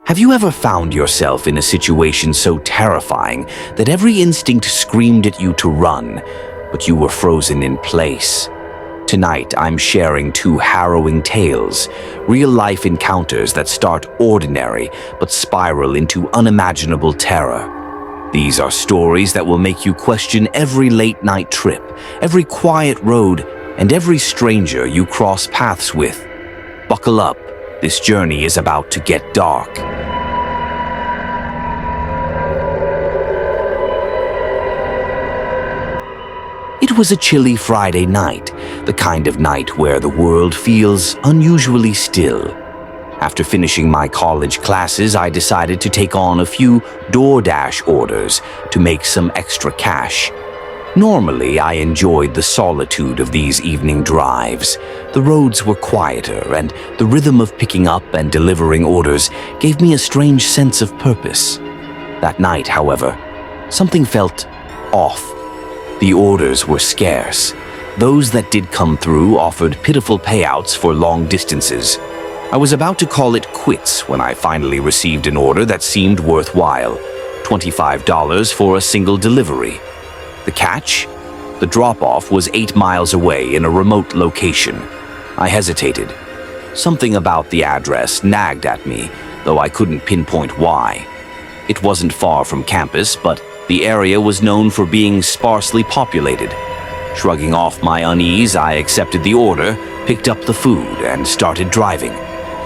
Have you ever found yourself in a situation so terrifying that every instinct screamed at you to run, but you were frozen in place? Tonight, I'm sharing two harrowing tales, real-life encounters that start ordinary but spiral into unimaginable terror. These are stories that will make you question every late-night trip, every quiet road, and every stranger you cross paths with. Buckle up, this journey is about to get dark. It was a chilly Friday night, the kind of night where the world feels unusually still. After finishing my college classes, I decided to take on a few DoorDash orders to make some extra cash. Normally, I enjoyed the solitude of these evening drives. The roads were quieter, and the rhythm of picking up and delivering orders gave me a strange sense of purpose. That night, however, something felt off. The orders were scarce. Those that did come through offered pitiful payouts for long distances. I was about to call it quits when I finally received an order that seemed worthwhile, $25 for a single delivery. The catch? The drop-off was 8 miles away in a remote location. I hesitated. Something about the address nagged at me, though I couldn't pinpoint why. It wasn't far from campus, but the area was known for being sparsely populated. Shrugging off my unease, I accepted the order, picked up the food, and started driving.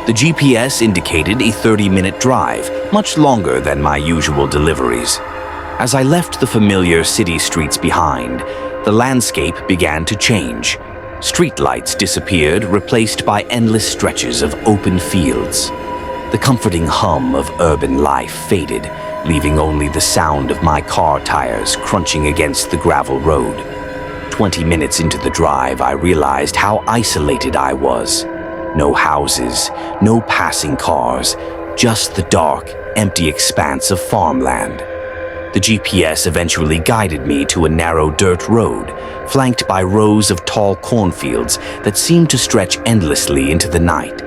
The GPS indicated a 30-minute drive, much longer than my usual deliveries. As I left the familiar city streets behind, the landscape began to change. Streetlights disappeared, replaced by endless stretches of open fields. The comforting hum of urban life faded, leaving only the sound of my car tires crunching against the gravel road. 20 minutes into the drive, I realized how isolated I was. No houses, no passing cars, just the dark, empty expanse of farmland. The GPS eventually guided me to a narrow dirt road, flanked by rows of tall cornfields that seemed to stretch endlessly into the night.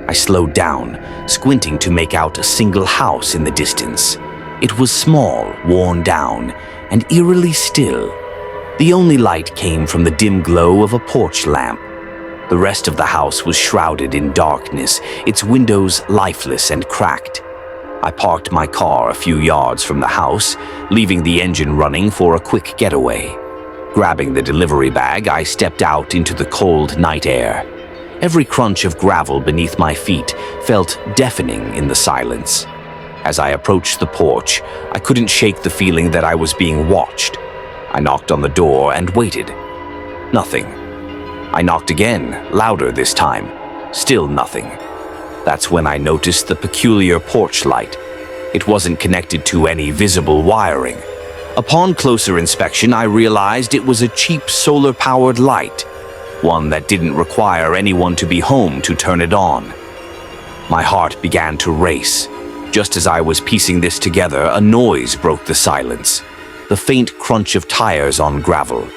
I slowed down, squinting to make out a single house in the distance. It was small, worn down, and eerily still. The only light came from the dim glow of a porch lamp. The rest of the house was shrouded in darkness, its windows lifeless and cracked. I parked my car a few yards from the house, leaving the engine running for a quick getaway. Grabbing the delivery bag, I stepped out into the cold night air. Every crunch of gravel beneath my feet felt deafening in the silence. As I approached the porch, I couldn't shake the feeling that I was being watched. I knocked on the door and waited. Nothing. I knocked again, louder this time. Still nothing. That's when I noticed the peculiar porch light. It wasn't connected to any visible wiring. Upon closer inspection, I realized it was a cheap solar-powered light, one that didn't require anyone to be home to turn it on. My heart began to race. Just as I was piecing this together, a noise broke the silence, the faint crunch of tires on gravel.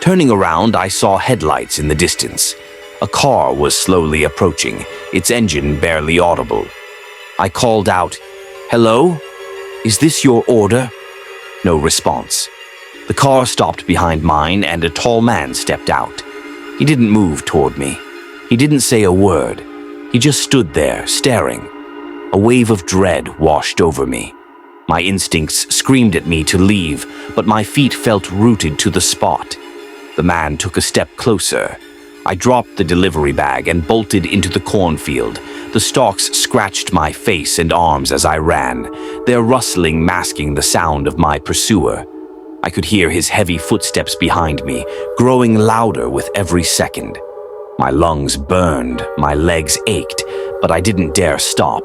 Turning around, I saw headlights in the distance. A car was slowly approaching, its engine barely audible. I called out, "Hello? Is this your order?" No response. The car stopped behind mine and a tall man stepped out. He didn't move toward me. He didn't say a word. He just stood there, staring. A wave of dread washed over me. My instincts screamed at me to leave, but my feet felt rooted to the spot. The man took a step closer. I dropped the delivery bag and bolted into the cornfield. The stalks scratched my face and arms as I ran, their rustling masking the sound of my pursuer. I could hear his heavy footsteps behind me, growing louder with every second. My lungs burned, my legs ached, but I didn't dare stop.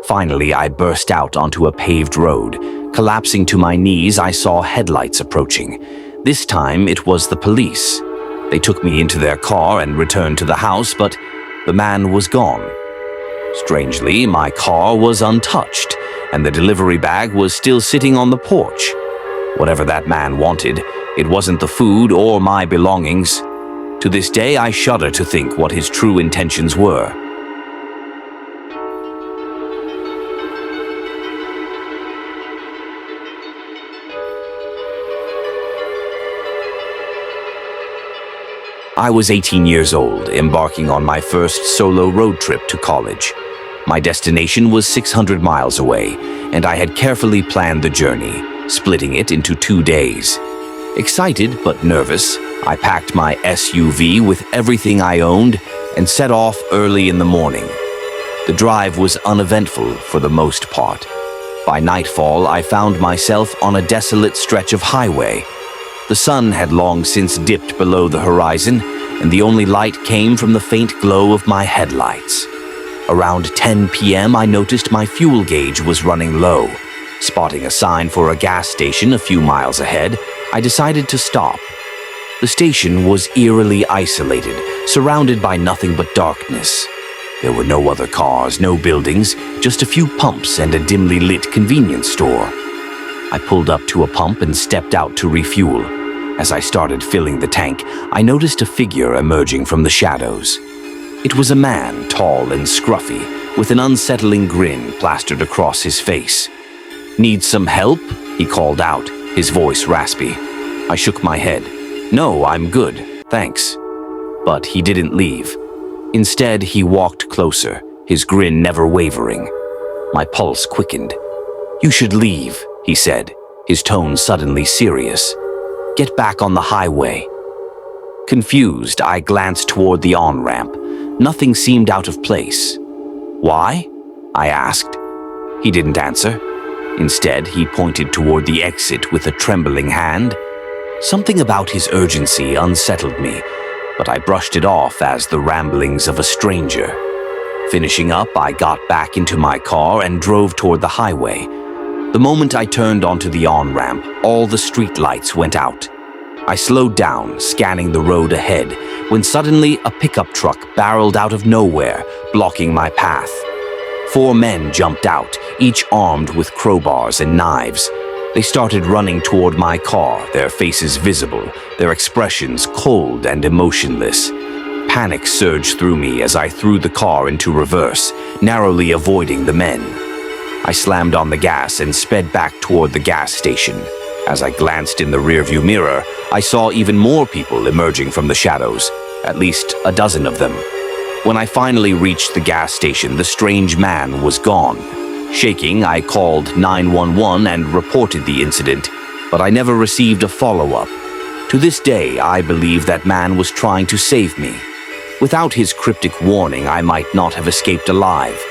Finally, I burst out onto a paved road. Collapsing to my knees, I saw headlights approaching. This time, it was the police. They took me into their car and returned to the house, but the man was gone. Strangely, my car was untouched, and the delivery bag was still sitting on the porch. Whatever that man wanted, it wasn't the food or my belongings. To this day, I shudder to think what his true intentions were. I was 18 years old, embarking on my first solo road trip to college. My destination was 600 miles away, and I had carefully planned the journey, splitting it into 2 days. Excited but nervous, I packed my SUV with everything I owned and set off early in the morning. The drive was uneventful for the most part. By nightfall, I found myself on a desolate stretch of highway. The sun had long since dipped below the horizon, and the only light came from the faint glow of my headlights. Around 10 p.m., I noticed my fuel gauge was running low. Spotting a sign for a gas station a few miles ahead, I decided to stop. The station was eerily isolated, surrounded by nothing but darkness. There were no other cars, no buildings, just a few pumps and a dimly lit convenience store. I pulled up to a pump and stepped out to refuel. As I started filling the tank, I noticed a figure emerging from the shadows. It was a man, tall and scruffy, with an unsettling grin plastered across his face. "Need some help?" he called out, his voice raspy. I shook my head. "No, I'm good, thanks." But he didn't leave. Instead, he walked closer, his grin never wavering. My pulse quickened. "You should leave," he said, his tone suddenly serious. "Get back on the highway." Confused, I glanced toward the on-ramp. Nothing seemed out of place. "Why?" I asked. He didn't answer. Instead, he pointed toward the exit with a trembling hand. Something about his urgency unsettled me, but I brushed it off as the ramblings of a stranger. Finishing up, I got back into my car and drove toward the highway. The moment I turned onto the on-ramp, all the street lights went out. I slowed down, scanning the road ahead, when suddenly a pickup truck barreled out of nowhere, blocking my path. 4 men jumped out, each armed with crowbars and knives. They started running toward my car, their faces visible, their expressions cold and emotionless. Panic surged through me as I threw the car into reverse, narrowly avoiding the men. I slammed on the gas and sped back toward the gas station. As I glanced in the rearview mirror, I saw even more people emerging from the shadows, at least a dozen of them. When I finally reached the gas station, the strange man was gone. Shaking, I called 911 and reported the incident, but I never received a follow-up. To this day, I believe that man was trying to save me. Without his cryptic warning, I might not have escaped alive.